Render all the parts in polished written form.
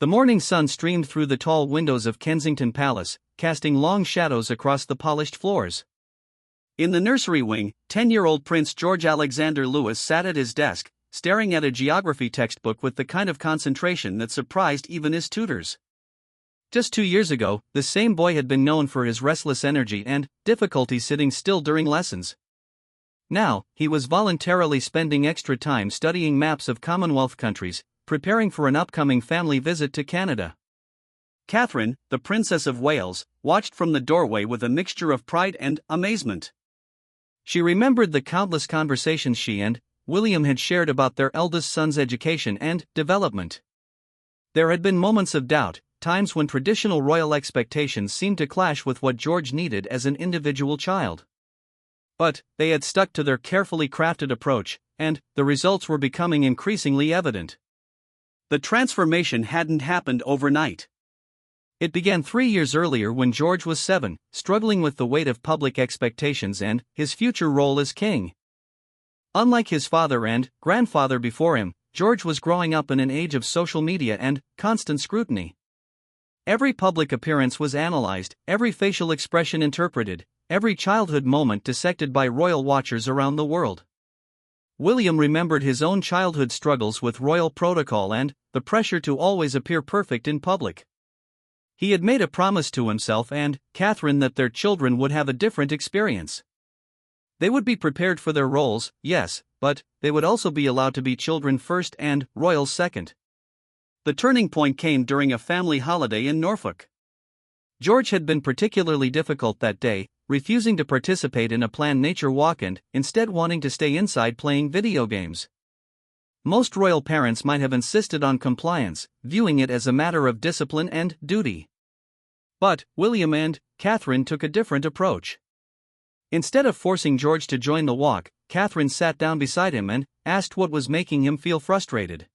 The morning sun streamed through the tall windows of Kensington Palace, casting long shadows across the polished floors. In the nursery wing, 10-year-old Prince George Alexander Louis sat at his desk, staring at a geography textbook with the kind of concentration that surprised even his tutors. Just 2 years ago, the same boy had been known for his restless energy and difficulty sitting still during lessons. Now, he was voluntarily spending extra time studying maps of Commonwealth countries, preparing for an upcoming family visit to Canada. Catherine, the Princess of Wales, watched from the doorway with a mixture of pride and amazement. She remembered the countless conversations she and William had shared about their eldest son's education and development. There had been moments of doubt, times when traditional royal expectations seemed to clash with what George needed as an individual child. But they had stuck to their carefully crafted approach, and the results were becoming increasingly evident. The transformation hadn't happened overnight. It began 3 years earlier when George was 7, struggling with the weight of public expectations and his future role as king. Unlike his father and grandfather before him, George was growing up in an age of social media and constant scrutiny. Every public appearance was analyzed, every facial expression interpreted, every childhood moment dissected by royal watchers around the world. William remembered his own childhood struggles with royal protocol and the pressure to always appear perfect in public. He had made a promise to himself and Catherine that their children would have a different experience. They would be prepared for their roles, yes, but they would also be allowed to be children first and royals second. The turning point came during a family holiday in Norfolk. George had been particularly difficult that day, refusing to participate in a planned nature walk and instead wanting to stay inside playing video games. Most royal parents might have insisted on compliance, viewing it as a matter of discipline and duty. But William and Catherine took a different approach. Instead of forcing George to join the walk, Catherine sat down beside him and asked what was making him feel frustrated.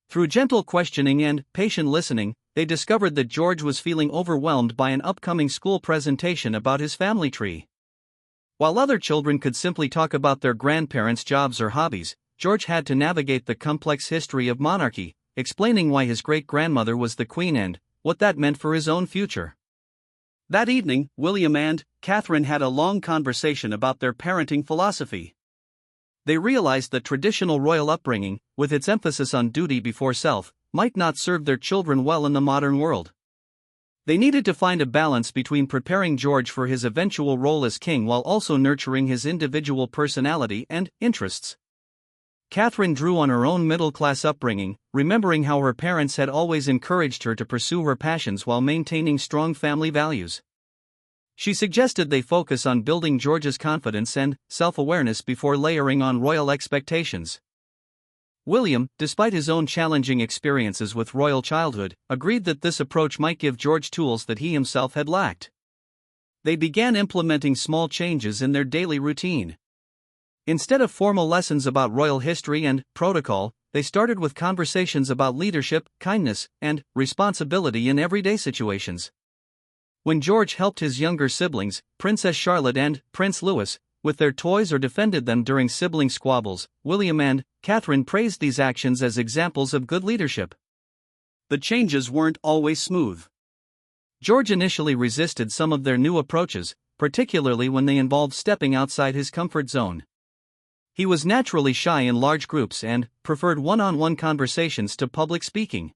Through gentle questioning and patient listening, they discovered that George was feeling overwhelmed by an upcoming school presentation about his family tree. While other children could simply talk about their grandparents' jobs or hobbies, George had to navigate the complex history of monarchy, explaining why his great-grandmother was the queen and what that meant for his own future. That evening, William and Catherine had a long conversation about their parenting philosophy. They realized that traditional royal upbringing, with its emphasis on duty before self, might not serve their children well in the modern world. They needed to find a balance between preparing George for his eventual role as king while also nurturing his individual personality and interests. Catherine drew on her own middle-class upbringing, remembering how her parents had always encouraged her to pursue her passions while maintaining strong family values. She suggested they focus on building George's confidence and self-awareness before layering on royal expectations. William, despite his own challenging experiences with royal childhood, agreed that this approach might give George tools that he himself had lacked. They began implementing small changes in their daily routine. Instead of formal lessons about royal history and protocol, they started with conversations about leadership, kindness, and responsibility in everyday situations. When George helped his younger siblings, Princess Charlotte and Prince Louis, with their toys or defended them during sibling squabbles, William and Catherine praised these actions as examples of good leadership. The changes weren't always smooth. George initially resisted some of their new approaches, particularly when they involved stepping outside his comfort zone. He was naturally shy in large groups and preferred one-on-one conversations to public speaking.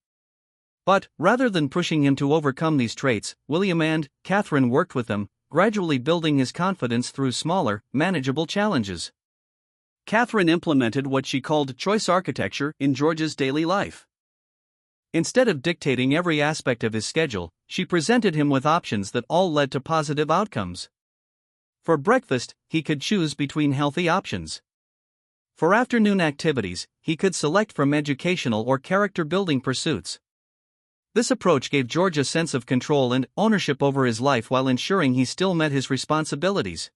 But, rather than pushing him to overcome these traits, William and Catherine worked with him, gradually building his confidence through smaller, manageable challenges. Catherine implemented what she called choice architecture in George's daily life. Instead of dictating every aspect of his schedule, she presented him with options that all led to positive outcomes. For breakfast, he could choose between healthy options. For afternoon activities, he could select from educational or character-building pursuits. This approach gave George a sense of control and ownership over his life while ensuring he still met his responsibilities.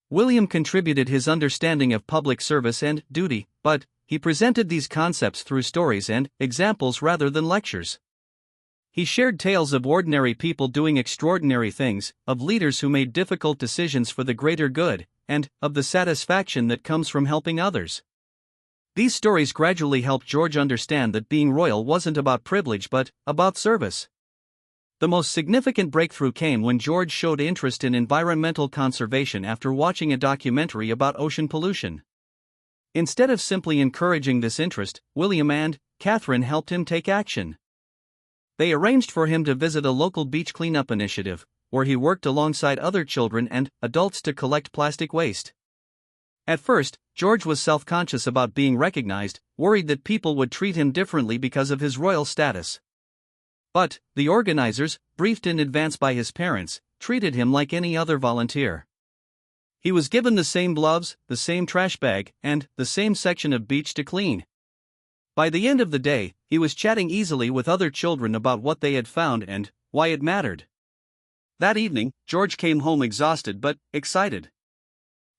William contributed his understanding of public service and duty, but he presented these concepts through stories and examples rather than lectures. He shared tales of ordinary people doing extraordinary things, of leaders who made difficult decisions for the greater good, and of the satisfaction that comes from helping others. These stories gradually helped George understand that being royal wasn't about privilege but about service. The most significant breakthrough came when George showed interest in environmental conservation after watching a documentary about ocean pollution. Instead of simply encouraging this interest, William and Catherine helped him take action. They arranged for him to visit a local beach cleanup initiative, where he worked alongside other children and adults to collect plastic waste. At first, George was self-conscious about being recognized, worried that people would treat him differently because of his royal status. But the organizers, briefed in advance by his parents, treated him like any other volunteer. He was given the same gloves, the same trash bag, and the same section of beach to clean. By the end of the day, he was chatting easily with other children about what they had found and why it mattered. That evening, George came home exhausted but excited.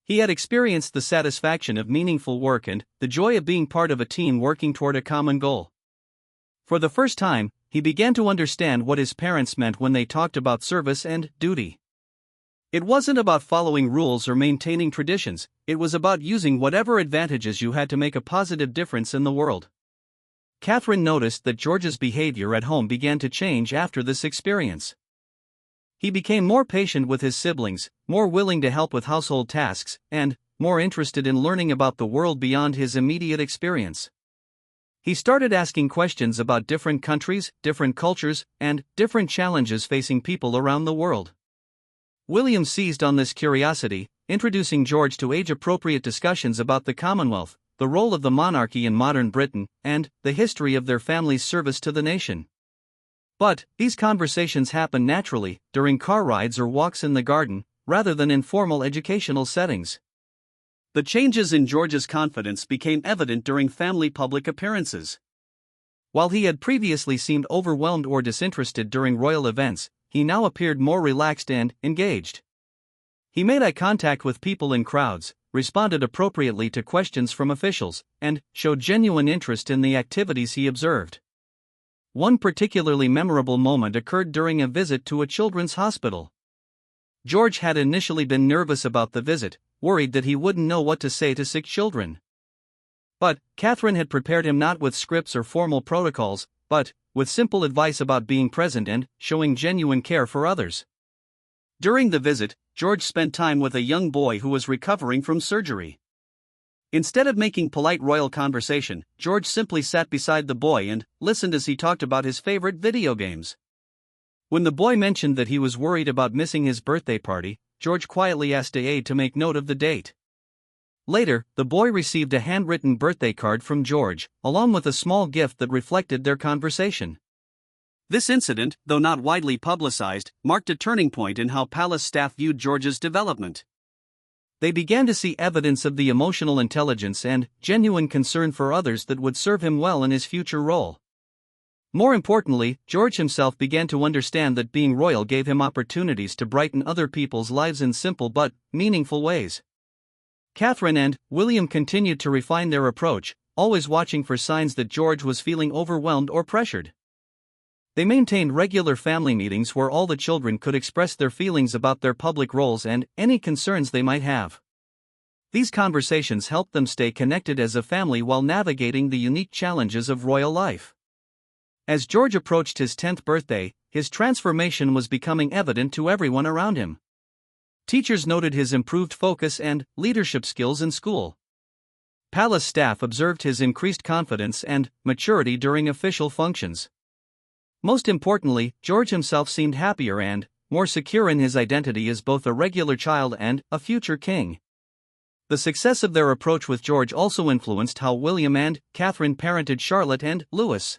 He had experienced the satisfaction of meaningful work and the joy of being part of a team working toward a common goal. For the first time, he began to understand what his parents meant when they talked about service and duty. It wasn't about following rules or maintaining traditions, it was about using whatever advantages you had to make a positive difference in the world. Catherine noticed that George's behavior at home began to change after this experience. He became more patient with his siblings, more willing to help with household tasks, and more interested in learning about the world beyond his immediate experience. He started asking questions about different countries, different cultures, and different challenges facing people around the world. William seized on this curiosity, introducing George to age-appropriate discussions about the Commonwealth, the role of the monarchy in modern Britain, and the history of their family's service to the nation. But these conversations happened naturally, during car rides or walks in the garden, rather than in formal educational settings. The changes in George's confidence became evident during family public appearances. While he had previously seemed overwhelmed or disinterested during royal events, he now appeared more relaxed and engaged. He made eye contact with people in crowds, responded appropriately to questions from officials, and showed genuine interest in the activities he observed. One particularly memorable moment occurred during a visit to a children's hospital. George had initially been nervous about the visit, worried that he wouldn't know what to say to sick children. But Catherine had prepared him not with scripts or formal protocols, but with simple advice about being present and showing genuine care for others. During the visit, George spent time with a young boy who was recovering from surgery. Instead of making polite royal conversation, George simply sat beside the boy and listened as he talked about his favorite video games. When the boy mentioned that he was worried about missing his birthday party, George quietly asked a aide to make note of the date. Later, the boy received a handwritten birthday card from George, along with a small gift that reflected their conversation. This incident, though not widely publicized, marked a turning point in how palace staff viewed George's development. They began to see evidence of the emotional intelligence and genuine concern for others that would serve him well in his future role. More importantly, George himself began to understand that being royal gave him opportunities to brighten other people's lives in simple but meaningful ways. Catherine and William continued to refine their approach, always watching for signs that George was feeling overwhelmed or pressured. They maintained regular family meetings where all the children could express their feelings about their public roles and any concerns they might have. These conversations helped them stay connected as a family while navigating the unique challenges of royal life. As George approached his 10th birthday, his transformation was becoming evident to everyone around him. Teachers noted his improved focus and leadership skills in school. Palace staff observed his increased confidence and maturity during official functions. Most importantly, George himself seemed happier and more secure in his identity as both a regular child and a future king. The success of their approach with George also influenced how William and Catherine parented Charlotte and Louis.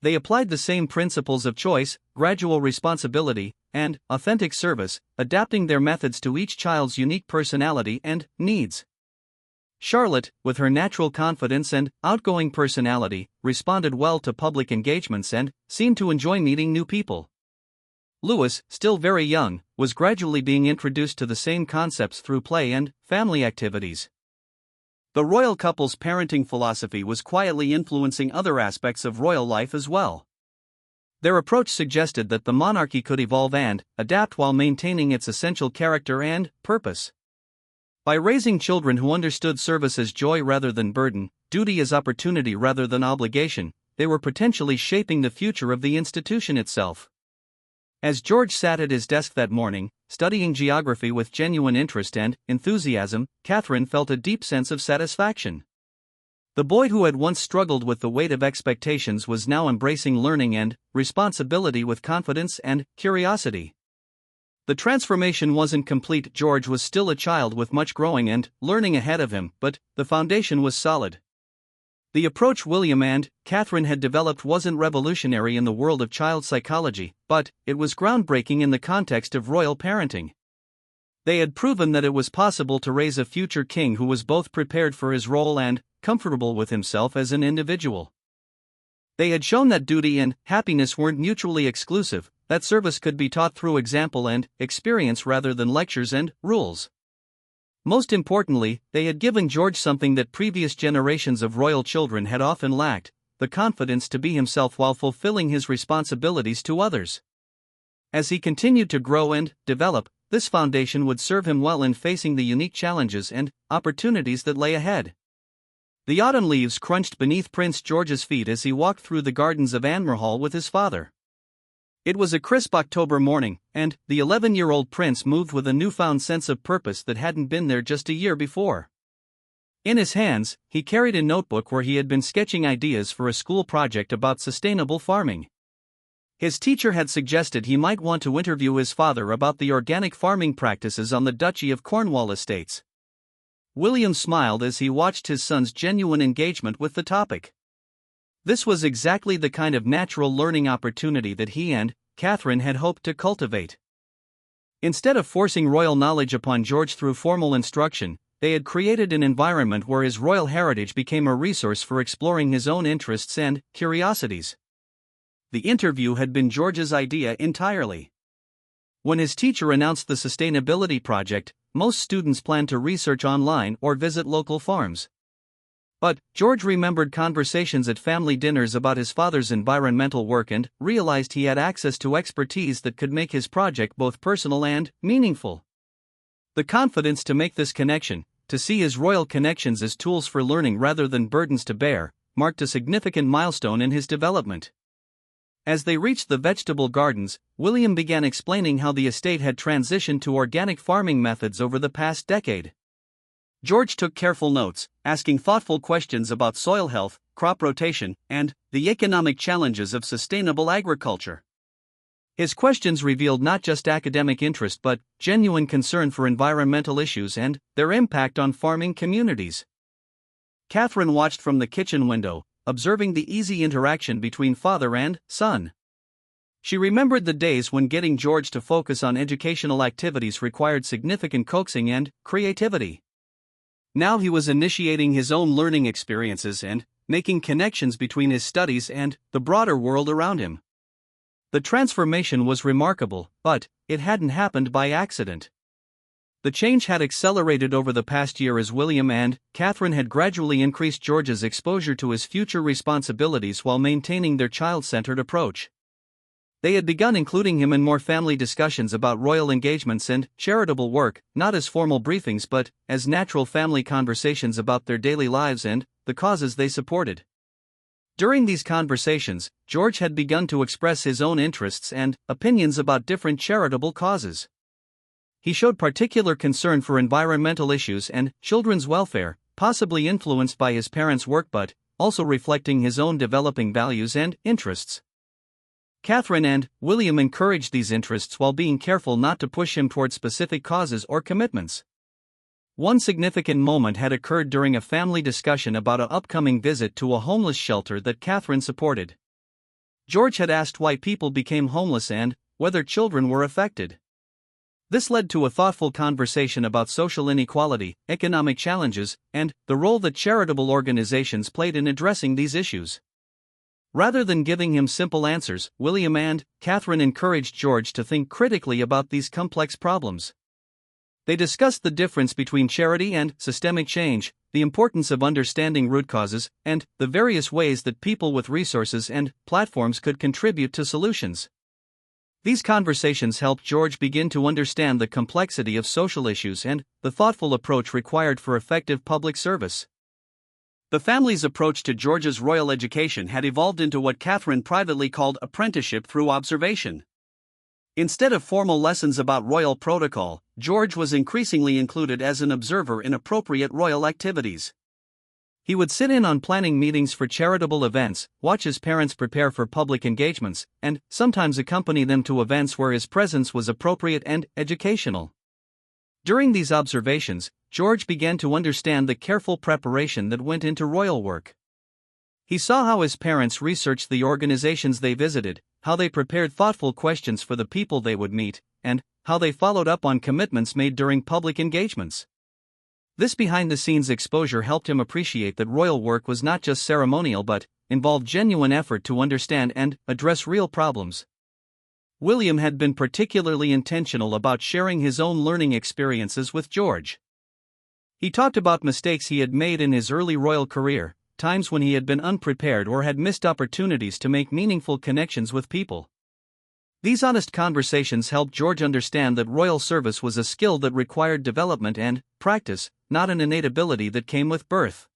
They applied the same principles of choice, gradual responsibility, and authentic service, adapting their methods to each child's unique personality and needs. Charlotte, with her natural confidence and outgoing personality, responded well to public engagements and seemed to enjoy meeting new people. Louis, still very young, was gradually being introduced to the same concepts through play and family activities. The royal couple's parenting philosophy was quietly influencing other aspects of royal life as well. Their approach suggested that the monarchy could evolve and adapt while maintaining its essential character and purpose. By raising children who understood service as joy rather than burden, duty as opportunity rather than obligation, they were potentially shaping the future of the institution itself. As George sat at his desk that morning, studying geography with genuine interest and enthusiasm, Catherine felt a deep sense of satisfaction. The boy who had once struggled with the weight of expectations was now embracing learning and responsibility with confidence and curiosity. The transformation wasn't complete. George was still a child with much growing and learning ahead of him, but the foundation was solid. The approach William and Catherine had developed wasn't revolutionary in the world of child psychology, but it was groundbreaking in the context of royal parenting. They had proven that it was possible to raise a future king who was both prepared for his role and comfortable with himself as an individual. They had shown that duty and happiness weren't mutually exclusive, that service could be taught through example and experience rather than lectures and rules. Most importantly, they had given George something that previous generations of royal children had often lacked: the confidence to be himself while fulfilling his responsibilities to others. As he continued to grow and develop, this foundation would serve him well in facing the unique challenges and opportunities that lay ahead. The autumn leaves crunched beneath Prince George's feet as he walked through the gardens of Anmerhall with his father. It was a crisp October morning, and the 11-year-old prince moved with a newfound sense of purpose that hadn't been there just a year before. In his hands, he carried a notebook where he had been sketching ideas for a school project about sustainable farming. His teacher had suggested he might want to interview his father about the organic farming practices on the Duchy of Cornwall estates. William smiled as he watched his son's genuine engagement with the topic. This was exactly the kind of natural learning opportunity that he and Catherine had hoped to cultivate. Instead of forcing royal knowledge upon George through formal instruction, they had created an environment where his royal heritage became a resource for exploring his own interests and curiosities. The interview had been George's idea entirely. When his teacher announced the sustainability project, most students planned to research online or visit local farms. But George remembered conversations at family dinners about his father's environmental work and realized he had access to expertise that could make his project both personal and meaningful. The confidence to make this connection, to see his royal connections as tools for learning rather than burdens to bear, marked a significant milestone in his development. As they reached the vegetable gardens, William began explaining how the estate had transitioned to organic farming methods over the past decade. George took careful notes, asking thoughtful questions about soil health, crop rotation, and the economic challenges of sustainable agriculture. His questions revealed not just academic interest but genuine concern for environmental issues and their impact on farming communities. Catherine watched from the kitchen window, observing the easy interaction between father and son. She remembered the days when getting George to focus on educational activities required significant coaxing and creativity. Now he was initiating his own learning experiences and making connections between his studies and the broader world around him. The transformation was remarkable, but it hadn't happened by accident. The change had accelerated over the past year as William and Catherine had gradually increased George's exposure to his future responsibilities while maintaining their child-centered approach. They had begun including him in more family discussions about royal engagements and charitable work, not as formal briefings but as natural family conversations about their daily lives and the causes they supported. During these conversations, George had begun to express his own interests and opinions about different charitable causes. He showed particular concern for environmental issues and children's welfare, possibly influenced by his parents' work but also reflecting his own developing values and interests. Catherine and William encouraged these interests while being careful not to push him toward specific causes or commitments. One significant moment had occurred during a family discussion about an upcoming visit to a homeless shelter that Catherine supported. George had asked why people became homeless and whether children were affected. This led to a thoughtful conversation about social inequality, economic challenges, and the role that charitable organizations played in addressing these issues. Rather than giving him simple answers, William and Catherine encouraged George to think critically about these complex problems. They discussed the difference between charity and systemic change, the importance of understanding root causes, and the various ways that people with resources and platforms could contribute to solutions. These conversations helped George begin to understand the complexity of social issues and the thoughtful approach required for effective public service. The family's approach to George's royal education had evolved into what Catherine privately called apprenticeship through observation. Instead of formal lessons about royal protocol, George was increasingly included as an observer in appropriate royal activities. He would sit in on planning meetings for charitable events, watch his parents prepare for public engagements, and sometimes accompany them to events where his presence was appropriate and educational. During these observations, George began to understand the careful preparation that went into royal work. He saw how his parents researched the organizations they visited, how they prepared thoughtful questions for the people they would meet, and how they followed up on commitments made during public engagements. This behind-the-scenes exposure helped him appreciate that royal work was not just ceremonial but involved genuine effort to understand and address real problems. William had been particularly intentional about sharing his own learning experiences with George. He talked about mistakes he had made in his early royal career, times when he had been unprepared or had missed opportunities to make meaningful connections with people. These honest conversations helped George understand that royal service was a skill that required development and practice, not an innate ability that came with birth.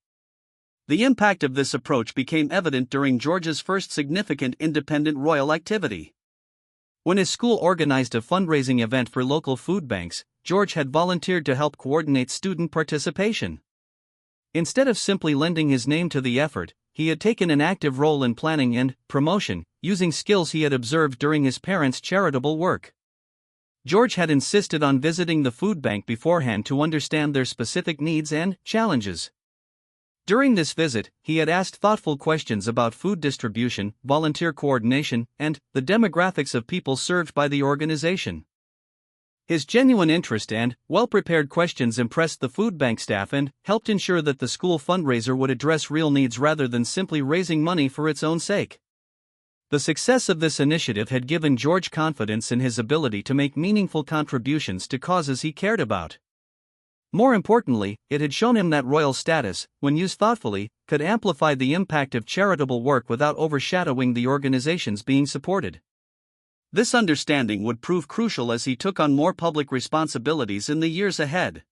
The impact of this approach became evident during George's first significant independent royal activity. When his school organized a fundraising event for local food banks, George had volunteered to help coordinate student participation. Instead of simply lending his name to the effort, he had taken an active role in planning and promotion, using skills he had observed during his parents' charitable work. George had insisted on visiting the food bank beforehand to understand their specific needs and challenges. During this visit, he had asked thoughtful questions about food distribution, volunteer coordination, and the demographics of people served by the organization. His genuine interest and well-prepared questions impressed the food bank staff and helped ensure that the school fundraiser would address real needs rather than simply raising money for its own sake. The success of this initiative had given George confidence in his ability to make meaningful contributions to causes he cared about. More importantly, it had shown him that royal status, when used thoughtfully, could amplify the impact of charitable work without overshadowing the organizations being supported. This understanding would prove crucial as he took on more public responsibilities in the years ahead.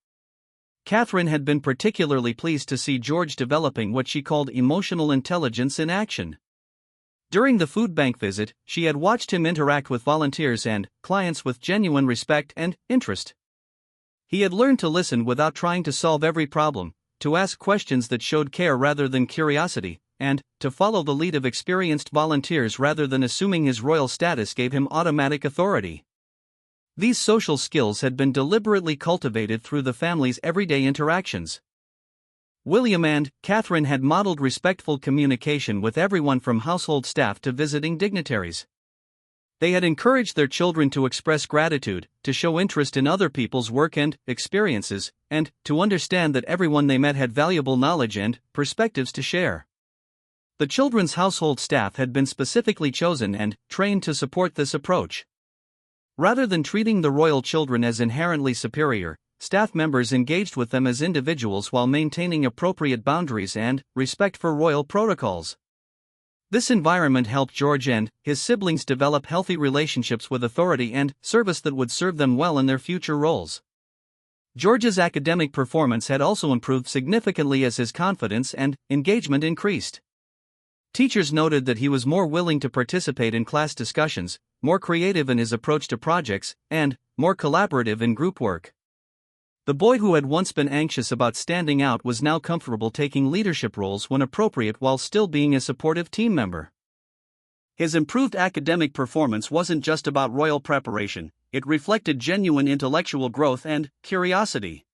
Catherine had been particularly pleased to see George developing what she called emotional intelligence in action. During the food bank visit, she had watched him interact with volunteers and clients with genuine respect and interest. He had learned to listen without trying to solve every problem, to ask questions that showed care rather than curiosity, and to follow the lead of experienced volunteers rather than assuming his royal status gave him automatic authority. These social skills had been deliberately cultivated through the family's everyday interactions. William and Catherine had modeled respectful communication with everyone from household staff to visiting dignitaries. They had encouraged their children to express gratitude, to show interest in other people's work and experiences, and to understand that everyone they met had valuable knowledge and perspectives to share. The children's household staff had been specifically chosen and trained to support this approach. Rather than treating the royal children as inherently superior, staff members engaged with them as individuals while maintaining appropriate boundaries and respect for royal protocols. This environment helped George and his siblings develop healthy relationships with authority and service that would serve them well in their future roles. George's academic performance had also improved significantly as his confidence and engagement increased. Teachers noted that he was more willing to participate in class discussions, more creative in his approach to projects, and more collaborative in group work. The boy who had once been anxious about standing out was now comfortable taking leadership roles when appropriate while still being a supportive team member. His improved academic performance wasn't just about royal preparation, it reflected genuine intellectual growth and curiosity.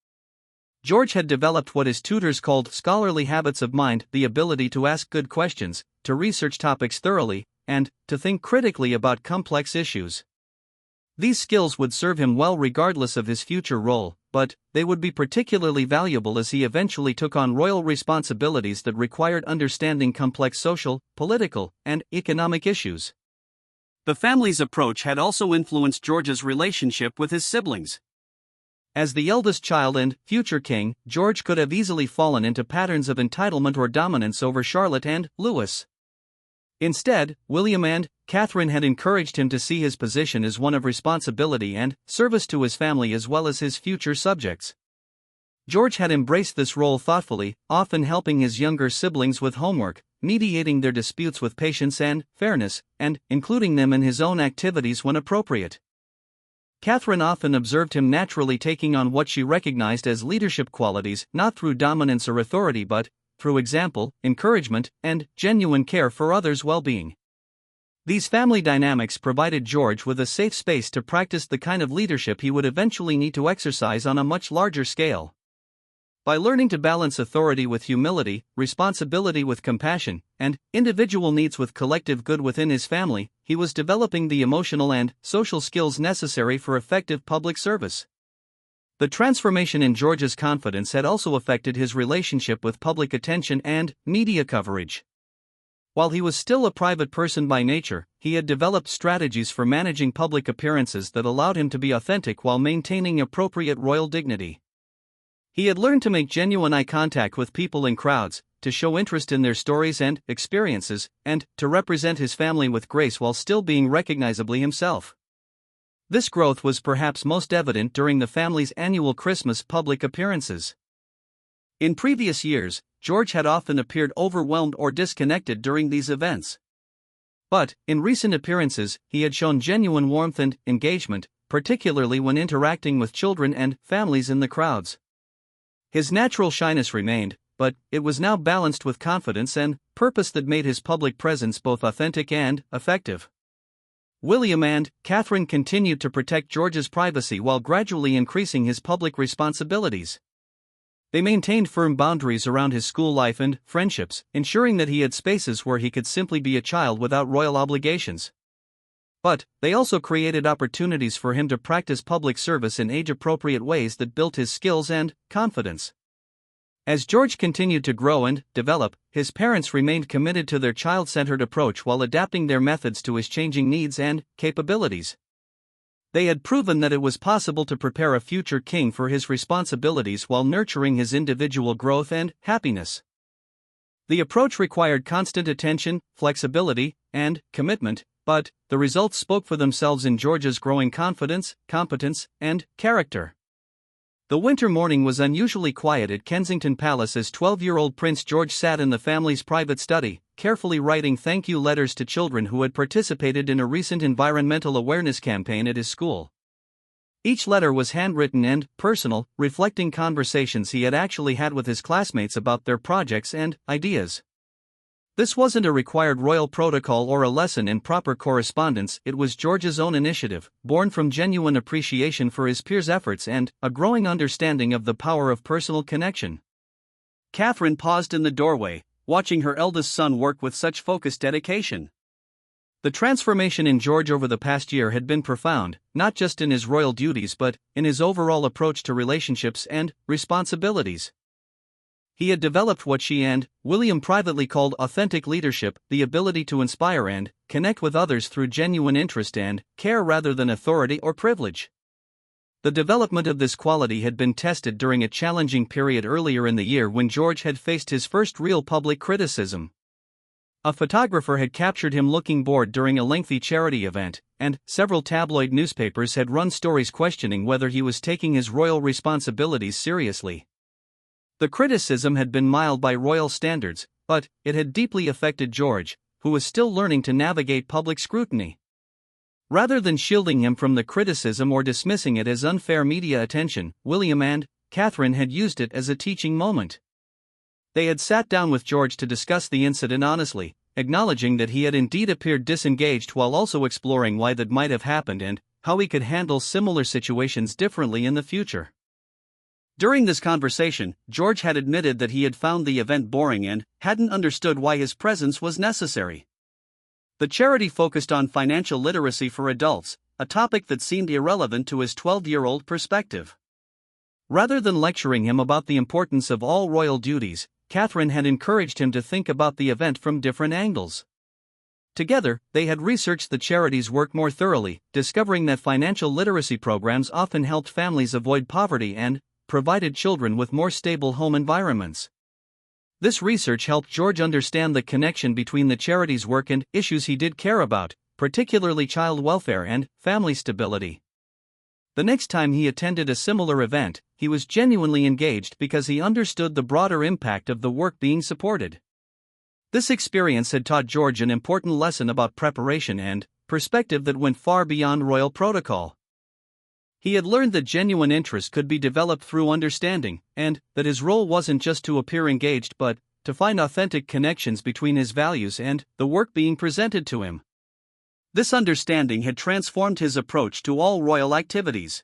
George had developed what his tutors called scholarly habits of mind, the ability to ask good questions, to research topics thoroughly, and to think critically about complex issues. These skills would serve him well regardless of his future role, but they would be particularly valuable as he eventually took on royal responsibilities that required understanding complex social, political, and economic issues. The family's approach had also influenced George's relationship with his siblings. As the eldest child and future king, George could have easily fallen into patterns of entitlement or dominance over Charlotte and Louis. Instead, William and Catherine had encouraged him to see his position as one of responsibility and service to his family as well as his future subjects. George had embraced this role thoughtfully, often helping his younger siblings with homework, mediating their disputes with patience and fairness, and including them in his own activities when appropriate. Catherine often observed him naturally taking on what she recognized as leadership qualities, not through dominance or authority but through example, encouragement, and genuine care for others' well-being. These family dynamics provided George with a safe space to practice the kind of leadership he would eventually need to exercise on a much larger scale. By learning to balance authority with humility, responsibility with compassion, and individual needs with collective good within his family, he was developing the emotional and social skills necessary for effective public service. The transformation in George's confidence had also affected his relationship with public attention and media coverage. While he was still a private person by nature, he had developed strategies for managing public appearances that allowed him to be authentic while maintaining appropriate royal dignity. He had learned to make genuine eye contact with people in crowds, to show interest in their stories and experiences, and to represent his family with grace while still being recognizably himself. This growth was perhaps most evident during the family's annual Christmas public appearances. In previous years, George had often appeared overwhelmed or disconnected during these events. But, in recent appearances, he had shown genuine warmth and engagement, particularly when interacting with children and families in the crowds. His natural shyness remained, but it was now balanced with confidence and purpose that made his public presence both authentic and effective. William and Catherine continued to protect George's privacy while gradually increasing his public responsibilities. They maintained firm boundaries around his school life and friendships, ensuring that he had spaces where he could simply be a child without royal obligations. But they also created opportunities for him to practice public service in age-appropriate ways that built his skills and confidence. As George continued to grow and develop, his parents remained committed to their child-centered approach while adapting their methods to his changing needs and capabilities. They had proven that it was possible to prepare a future king for his responsibilities while nurturing his individual growth and happiness. The approach required constant attention, flexibility, and commitment, but the results spoke for themselves in George's growing confidence, competence, and character. The winter morning was unusually quiet at Kensington Palace as 12-year-old Prince George sat in the family's private study, carefully writing thank-you letters to children who had participated in a recent environmental awareness campaign at his school. Each letter was handwritten and personal, reflecting conversations he had actually had with his classmates about their projects and ideas. This wasn't a required royal protocol or a lesson in proper correspondence, it was George's own initiative, born from genuine appreciation for his peers' efforts and a growing understanding of the power of personal connection. Catherine paused in the doorway, watching her eldest son work with such focused dedication. The transformation in George over the past year had been profound, not just in his royal duties but in his overall approach to relationships and responsibilities. He had developed what she and William privately called authentic leadership, the ability to inspire and connect with others through genuine interest and care rather than authority or privilege. The development of this quality had been tested during a challenging period earlier in the year when George had faced his first real public criticism. A photographer had captured him looking bored during a lengthy charity event, and several tabloid newspapers had run stories questioning whether he was taking his royal responsibilities seriously. The criticism had been mild by royal standards, but it had deeply affected George, who was still learning to navigate public scrutiny. Rather than shielding him from the criticism or dismissing it as unfair media attention, William and Catherine had used it as a teaching moment. They had sat down with George to discuss the incident honestly, acknowledging that he had indeed appeared disengaged while also exploring why that might have happened and how he could handle similar situations differently in the future. During this conversation, George had admitted that he had found the event boring and hadn't understood why his presence was necessary. The charity focused on financial literacy for adults, a topic that seemed irrelevant to his 12-year-old perspective. Rather than lecturing him about the importance of all royal duties, Catherine had encouraged him to think about the event from different angles. Together, they had researched the charity's work more thoroughly, discovering that financial literacy programs often helped families avoid poverty and provided children with more stable home environments. This research helped George understand the connection between the charity's work and issues he did care about, particularly child welfare and family stability. The next time he attended a similar event, he was genuinely engaged because he understood the broader impact of the work being supported. This experience had taught George an important lesson about preparation and perspective that went far beyond royal protocol. He had learned that genuine interest could be developed through understanding, and that his role wasn't just to appear engaged but to find authentic connections between his values and the work being presented to him. This understanding had transformed his approach to all royal activities.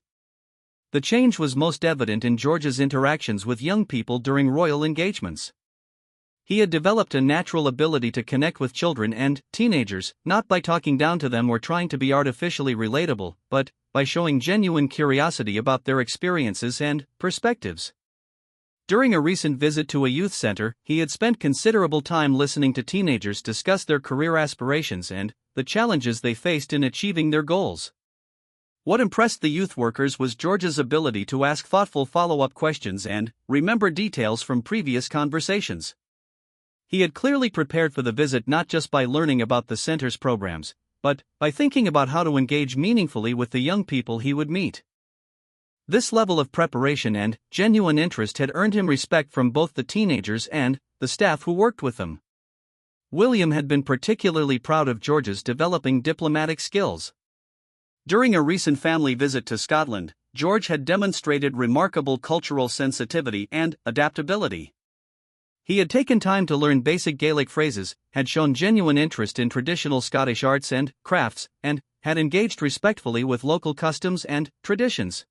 The change was most evident in George's interactions with young people during royal engagements. He had developed a natural ability to connect with children and teenagers, not by talking down to them or trying to be artificially relatable, but by showing genuine curiosity about their experiences and perspectives. During a recent visit to a youth center, he had spent considerable time listening to teenagers discuss their career aspirations and the challenges they faced in achieving their goals. What impressed the youth workers was George's ability to ask thoughtful follow-up questions and remember details from previous conversations. He had clearly prepared for the visit not just by learning about the center's programs, but by thinking about how to engage meaningfully with the young people he would meet. This level of preparation and genuine interest had earned him respect from both the teenagers and the staff who worked with them. William had been particularly proud of George's developing diplomatic skills. During a recent family visit to Scotland, George had demonstrated remarkable cultural sensitivity and adaptability. He had taken time to learn basic Gaelic phrases, had shown genuine interest in traditional Scottish arts and crafts, and had engaged respectfully with local customs and traditions.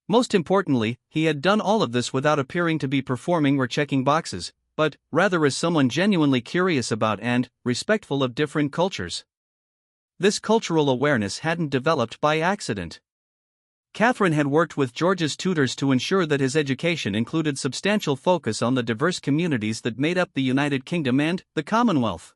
Most importantly, he had done all of this without appearing to be performing or checking boxes, but rather as someone genuinely curious about and respectful of different cultures. This cultural awareness hadn't developed by accident. Catherine had worked with George's tutors to ensure that his education included substantial focus on the diverse communities that made up the United Kingdom and the Commonwealth.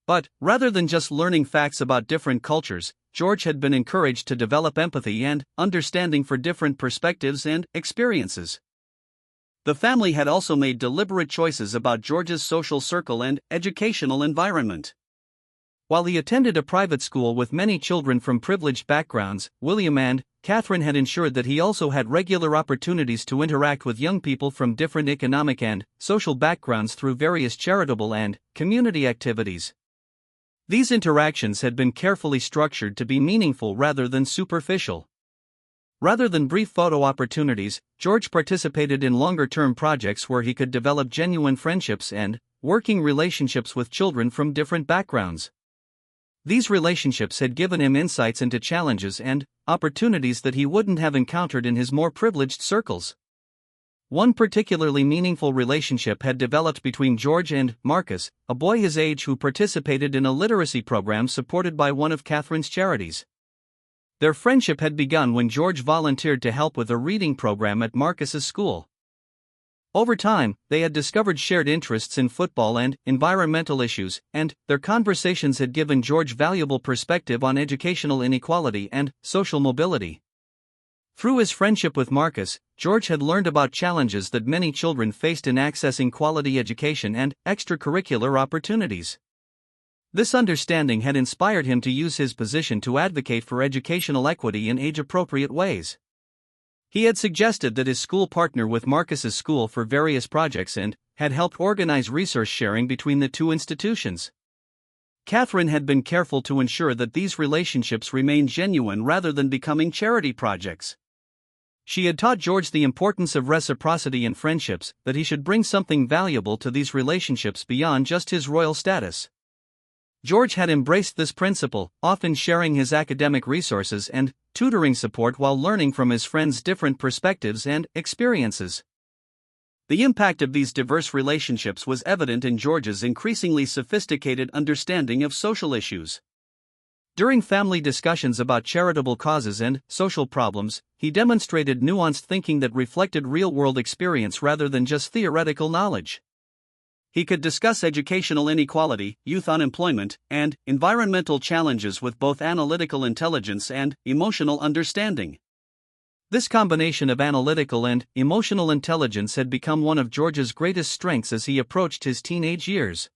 But, rather than just learning facts about different cultures, George had been encouraged to develop empathy and understanding for different perspectives and experiences. The family had also made deliberate choices about George's social circle and educational environment. While he attended a private school with many children from privileged backgrounds, William and Catherine had ensured that he also had regular opportunities to interact with young people from different economic and social backgrounds through various charitable and community activities. These interactions had been carefully structured to be meaningful rather than superficial. Rather than brief photo opportunities, George participated in longer-term projects where he could develop genuine friendships and working relationships with children from different backgrounds. These relationships had given him insights into challenges and opportunities that he wouldn't have encountered in his more privileged circles. One particularly meaningful relationship had developed between George and Marcus, a boy his age who participated in a literacy program supported by one of Catherine's charities. Their friendship had begun when George volunteered to help with a reading program at Marcus's school. Over time, they had discovered shared interests in football and environmental issues, and their conversations had given George valuable perspective on educational inequality and social mobility. Through his friendship with Marcus, George had learned about challenges that many children faced in accessing quality education and extracurricular opportunities. This understanding had inspired him to use his position to advocate for educational equity in age-appropriate ways. He had suggested that his school partner with Marcus's school for various projects and had helped organize resource sharing between the two institutions. Catherine had been careful to ensure that these relationships remained genuine rather than becoming charity projects. She had taught George the importance of reciprocity in friendships, that he should bring something valuable to these relationships beyond just his royal status. George had embraced this principle, often sharing his academic resources and tutoring support while learning from his friends' different perspectives and experiences. The impact of these diverse relationships was evident in George's increasingly sophisticated understanding of social issues. During family discussions about charitable causes and social problems, he demonstrated nuanced thinking that reflected real-world experience rather than just theoretical knowledge. He could discuss educational inequality, youth unemployment, and environmental challenges with both analytical intelligence and emotional understanding. This combination of analytical and emotional intelligence had become one of George's greatest strengths as he approached his teenage years.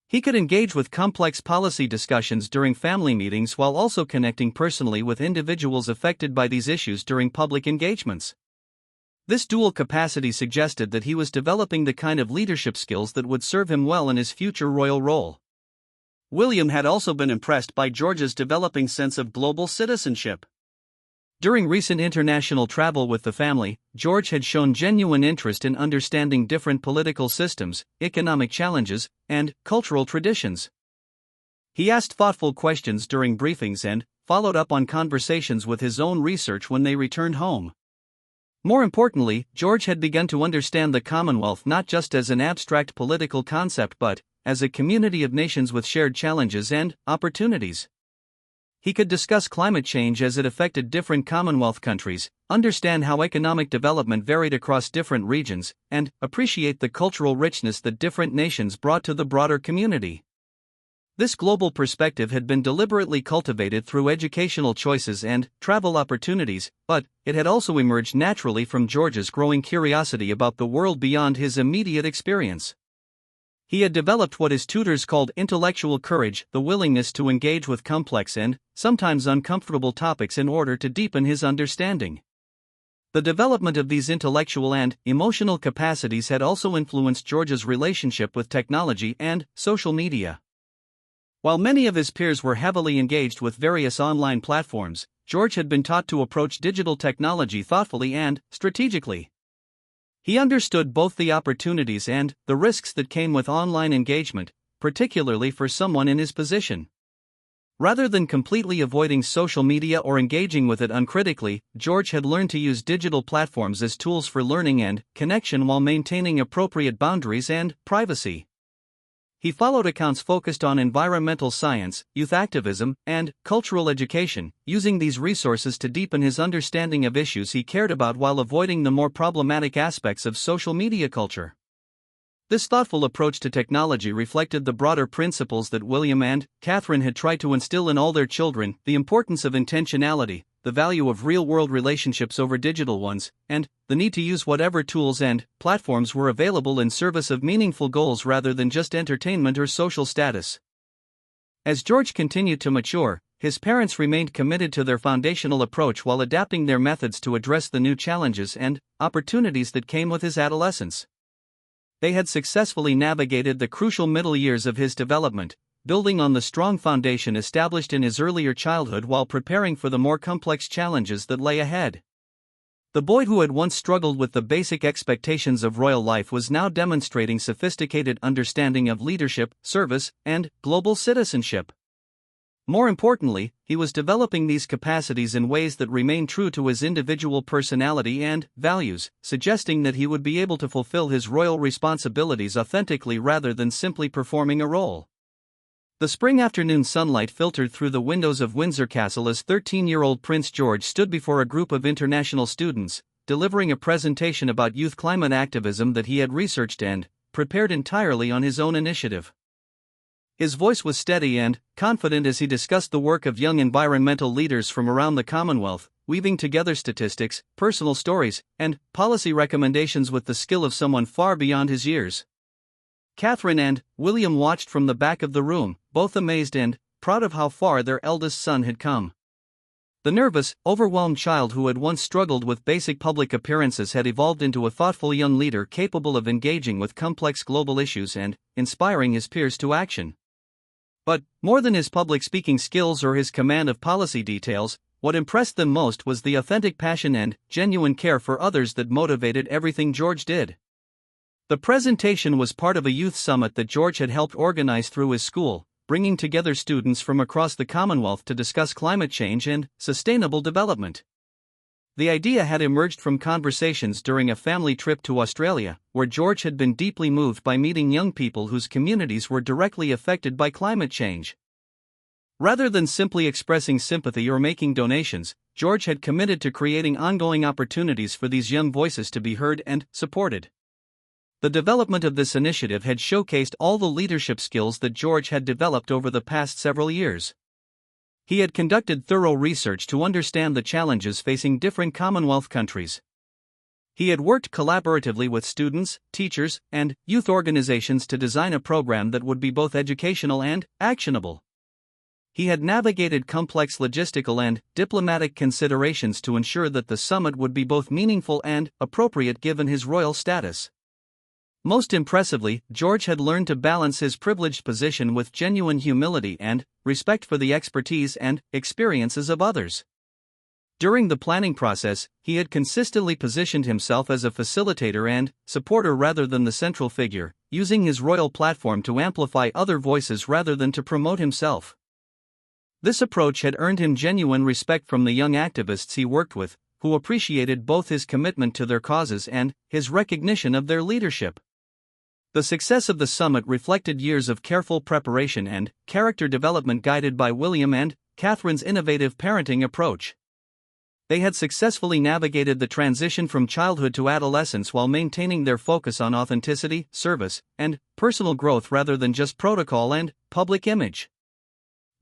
He could engage with complex policy discussions during family meetings while also connecting personally with individuals affected by these issues during public engagements. This dual capacity suggested that he was developing the kind of leadership skills that would serve him well in his future royal role. William had also been impressed by George's developing sense of global citizenship. During recent international travel with the family, George had shown genuine interest in understanding different political systems, economic challenges, and cultural traditions. He asked thoughtful questions during briefings and followed up on conversations with his own research when they returned home. More importantly, George had begun to understand the Commonwealth not just as an abstract political concept but as a community of nations with shared challenges and opportunities. He could discuss climate change as it affected different Commonwealth countries, understand how economic development varied across different regions, and appreciate the cultural richness that different nations brought to the broader community. This global perspective had been deliberately cultivated through educational choices and travel opportunities, but it had also emerged naturally from George's growing curiosity about the world beyond his immediate experience. He had developed what his tutors called intellectual courage, the willingness to engage with complex and sometimes uncomfortable topics in order to deepen his understanding. The development of these intellectual and emotional capacities had also influenced George's relationship with technology and social media. While many of his peers were heavily engaged with various online platforms, George had been taught to approach digital technology thoughtfully and strategically. He understood both the opportunities and the risks that came with online engagement, particularly for someone in his position. Rather than completely avoiding social media or engaging with it uncritically, George had learned to use digital platforms as tools for learning and connection while maintaining appropriate boundaries and privacy. He followed accounts focused on environmental science, youth activism, and cultural education, using these resources to deepen his understanding of issues he cared about while avoiding the more problematic aspects of social media culture. This thoughtful approach to technology reflected the broader principles that William and Catherine had tried to instill in all their children: the importance of intentionality, the value of real-world relationships over digital ones, and the need to use whatever tools and platforms were available in service of meaningful goals rather than just entertainment or social status. As George continued to mature, his parents remained committed to their foundational approach while adapting their methods to address the new challenges and opportunities that came with his adolescence. They had successfully navigated the crucial middle years of his development, building on the strong foundation established in his earlier childhood while preparing for the more complex challenges that lay ahead. The boy who had once struggled with the basic expectations of royal life was now demonstrating sophisticated understanding of leadership, service, and global citizenship. More importantly, he was developing these capacities in ways that remained true to his individual personality and values, suggesting that he would be able to fulfill his royal responsibilities authentically rather than simply performing a role. The spring afternoon sunlight filtered through the windows of Windsor Castle as 13-year-old Prince George stood before a group of international students, delivering a presentation about youth climate activism that he had researched and prepared entirely on his own initiative. His voice was steady and confident as he discussed the work of young environmental leaders from around the Commonwealth, weaving together statistics, personal stories, and policy recommendations with the skill of someone far beyond his years. Catherine and William watched from the back of the room, both amazed and proud of how far their eldest son had come. The nervous, overwhelmed child who had once struggled with basic public appearances had evolved into a thoughtful young leader capable of engaging with complex global issues and inspiring his peers to action. But, more than his public speaking skills or his command of policy details, what impressed them most was the authentic passion and genuine care for others that motivated everything George did. The presentation was part of a youth summit that George had helped organize through his school, bringing together students from across the Commonwealth to discuss climate change and sustainable development. The idea had emerged from conversations during a family trip to Australia, where George had been deeply moved by meeting young people whose communities were directly affected by climate change. Rather than simply expressing sympathy or making donations, George had committed to creating ongoing opportunities for these young voices to be heard and supported. The development of this initiative had showcased all the leadership skills that George had developed over the past several years. He had conducted thorough research to understand the challenges facing different Commonwealth countries. He had worked collaboratively with students, teachers, and youth organizations to design a program that would be both educational and actionable. He had navigated complex logistical and diplomatic considerations to ensure that the summit would be both meaningful and appropriate given his royal status. Most impressively, George had learned to balance his privileged position with genuine humility and respect for the expertise and experiences of others. During the planning process, he had consistently positioned himself as a facilitator and supporter rather than the central figure, using his royal platform to amplify other voices rather than to promote himself. This approach had earned him genuine respect from the young activists he worked with, who appreciated both his commitment to their causes and his recognition of their leadership. The success of the summit reflected years of careful preparation and character development guided by William and Catherine's innovative parenting approach. They had successfully navigated the transition from childhood to adolescence while maintaining their focus on authenticity, service, and personal growth rather than just protocol and public image.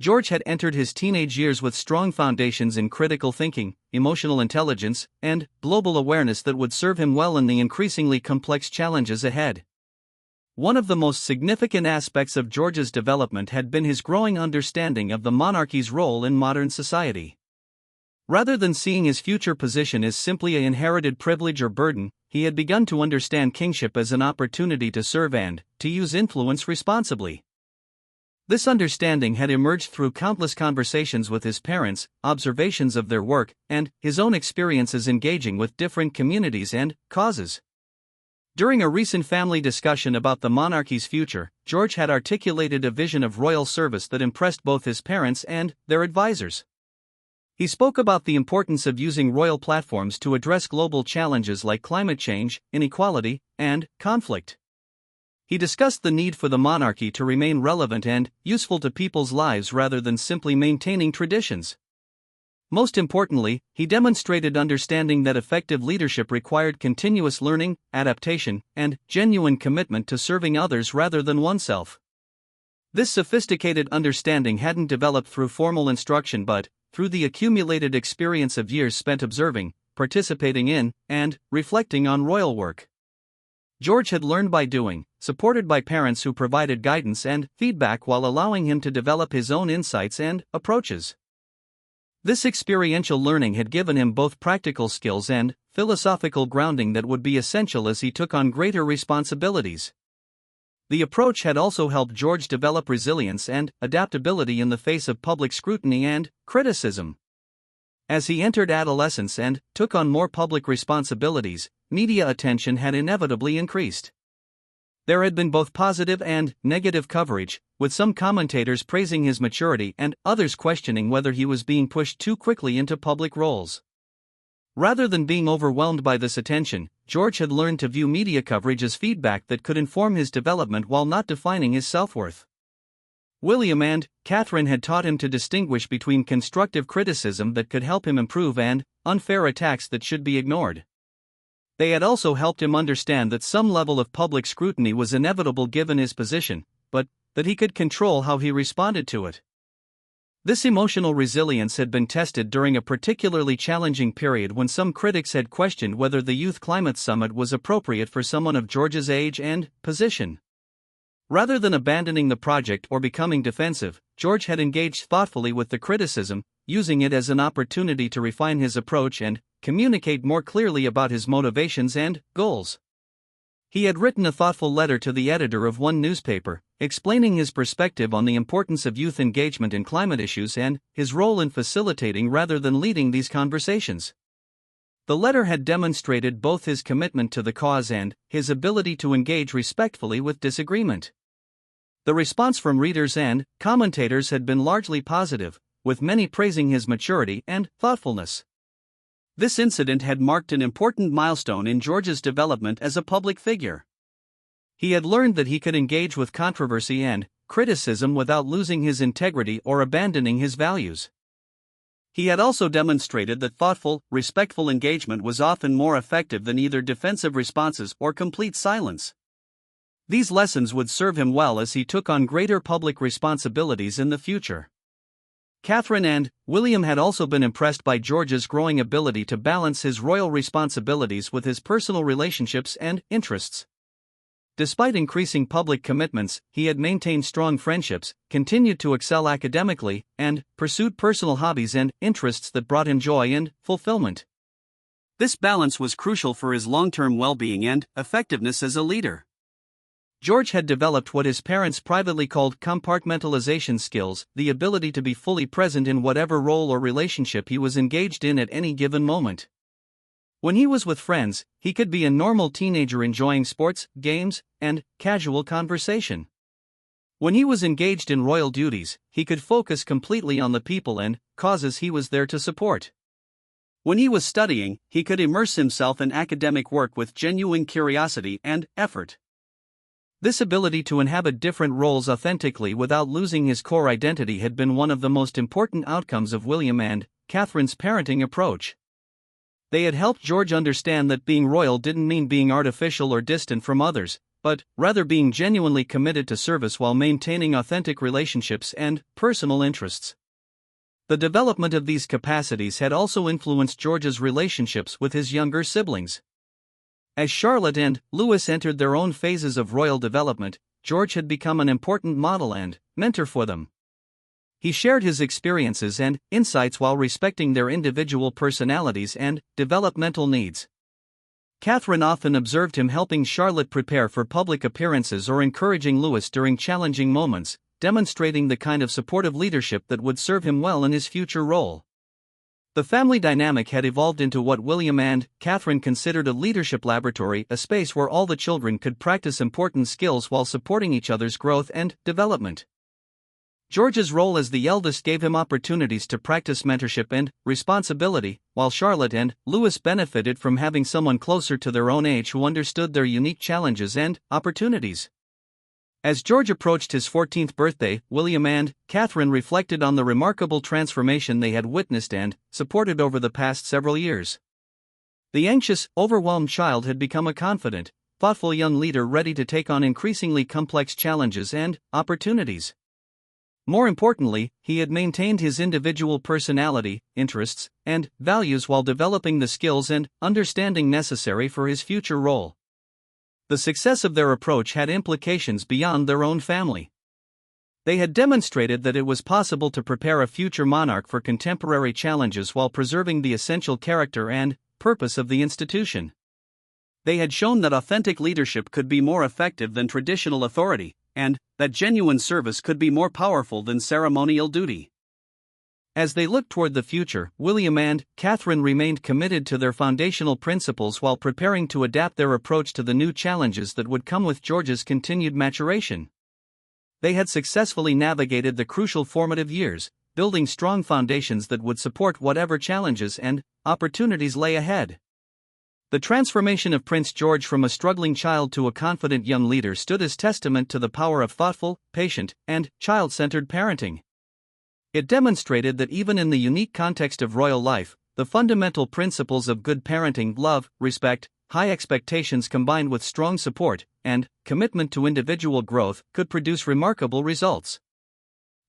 George had entered his teenage years with strong foundations in critical thinking, emotional intelligence, and global awareness that would serve him well in the increasingly complex challenges ahead. One of the most significant aspects of George's development had been his growing understanding of the monarchy's role in modern society. Rather than seeing his future position as simply an inherited privilege or burden, he had begun to understand kingship as an opportunity to serve and to use influence responsibly. This understanding had emerged through countless conversations with his parents, observations of their work, and his own experiences engaging with different communities and causes. During a recent family discussion about the monarchy's future, George had articulated a vision of royal service that impressed both his parents and their advisors. He spoke about the importance of using royal platforms to address global challenges like climate change, inequality, and conflict. He discussed the need for the monarchy to remain relevant and useful to people's lives rather than simply maintaining traditions. Most importantly, he demonstrated understanding that effective leadership required continuous learning, adaptation, and genuine commitment to serving others rather than oneself. This sophisticated understanding hadn't developed through formal instruction but through the accumulated experience of years spent observing, participating in, and reflecting on royal work. George had learned by doing, supported by parents who provided guidance and feedback while allowing him to develop his own insights and approaches. This experiential learning had given him both practical skills and philosophical grounding that would be essential as he took on greater responsibilities. The approach had also helped George develop resilience and adaptability in the face of public scrutiny and criticism. As he entered adolescence and took on more public responsibilities, media attention had inevitably increased. There had been both positive and negative coverage, with some commentators praising his maturity and others questioning whether he was being pushed too quickly into public roles. Rather than being overwhelmed by this attention, George had learned to view media coverage as feedback that could inform his development while not defining his self-worth. William and Catherine had taught him to distinguish between constructive criticism that could help him improve and unfair attacks that should be ignored. They had also helped him understand that some level of public scrutiny was inevitable given his position, but that he could control how he responded to it. This emotional resilience had been tested during a particularly challenging period when some critics had questioned whether the Youth Climate Summit was appropriate for someone of George's age and position. Rather than abandoning the project or becoming defensive, George had engaged thoughtfully with the criticism, using it as an opportunity to refine his approach and communicate more clearly about his motivations and goals. He had written a thoughtful letter to the editor of one newspaper, explaining his perspective on the importance of youth engagement in climate issues and his role in facilitating rather than leading these conversations. The letter had demonstrated both his commitment to the cause and his ability to engage respectfully with disagreement. The response from readers and commentators had been largely positive, with many praising his maturity and thoughtfulness. This incident had marked an important milestone in George's development as a public figure. He had learned that he could engage with controversy and criticism without losing his integrity or abandoning his values. He had also demonstrated that thoughtful, respectful engagement was often more effective than either defensive responses or complete silence. These lessons would serve him well as he took on greater public responsibilities in the future. Catherine and William had also been impressed by George's growing ability to balance his royal responsibilities with his personal relationships and interests. Despite increasing public commitments, he had maintained strong friendships, continued to excel academically, and pursued personal hobbies and interests that brought him joy and fulfillment. This balance was crucial for his long-term well-being and effectiveness as a leader. George had developed what his parents privately called compartmentalization skills, the ability to be fully present in whatever role or relationship he was engaged in at any given moment. When he was with friends, he could be a normal teenager enjoying sports, games, and casual conversation. When he was engaged in royal duties, he could focus completely on the people and causes he was there to support. When he was studying, he could immerse himself in academic work with genuine curiosity and effort. This ability to inhabit different roles authentically without losing his core identity had been one of the most important outcomes of William and Catherine's parenting approach. They had helped George understand that being royal didn't mean being artificial or distant from others, but rather being genuinely committed to service while maintaining authentic relationships and personal interests. The development of these capacities had also influenced George's relationships with his younger siblings. As Charlotte and Louis entered their own phases of royal development, George had become an important model and mentor for them. He shared his experiences and insights while respecting their individual personalities and developmental needs. Catherine often observed him helping Charlotte prepare for public appearances or encouraging Louis during challenging moments, demonstrating the kind of supportive leadership that would serve him well in his future role. The family dynamic had evolved into what William and Catherine considered a leadership laboratory, a space where all the children could practice important skills while supporting each other's growth and development. George's role as the eldest gave him opportunities to practice mentorship and responsibility, while Charlotte and Louis benefited from having someone closer to their own age who understood their unique challenges and opportunities. As George approached his 14th birthday, William and Catherine reflected on the remarkable transformation they had witnessed and supported over the past several years. The anxious, overwhelmed child had become a confident, thoughtful young leader ready to take on increasingly complex challenges and opportunities. More importantly, he had maintained his individual personality, interests, and values while developing the skills and understanding necessary for his future role. The success of their approach had implications beyond their own family. They had demonstrated that it was possible to prepare a future monarch for contemporary challenges while preserving the essential character and purpose of the institution. They had shown that authentic leadership could be more effective than traditional authority, and that genuine service could be more powerful than ceremonial duty. As they looked toward the future, William and Catherine remained committed to their foundational principles while preparing to adapt their approach to the new challenges that would come with George's continued maturation. They had successfully navigated the crucial formative years, building strong foundations that would support whatever challenges and opportunities lay ahead. The transformation of Prince George from a struggling child to a confident young leader stood as testament to the power of thoughtful, patient, and child-centered parenting. It demonstrated that even in the unique context of royal life, the fundamental principles of good parenting, love, respect, high expectations combined with strong support and commitment to individual growth could produce remarkable results.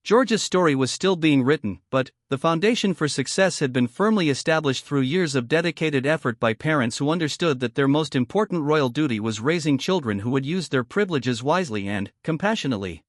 George's story was still being written, but the foundation for success had been firmly established through years of dedicated effort by parents who understood that their most important royal duty was raising children who would use their privileges wisely and compassionately.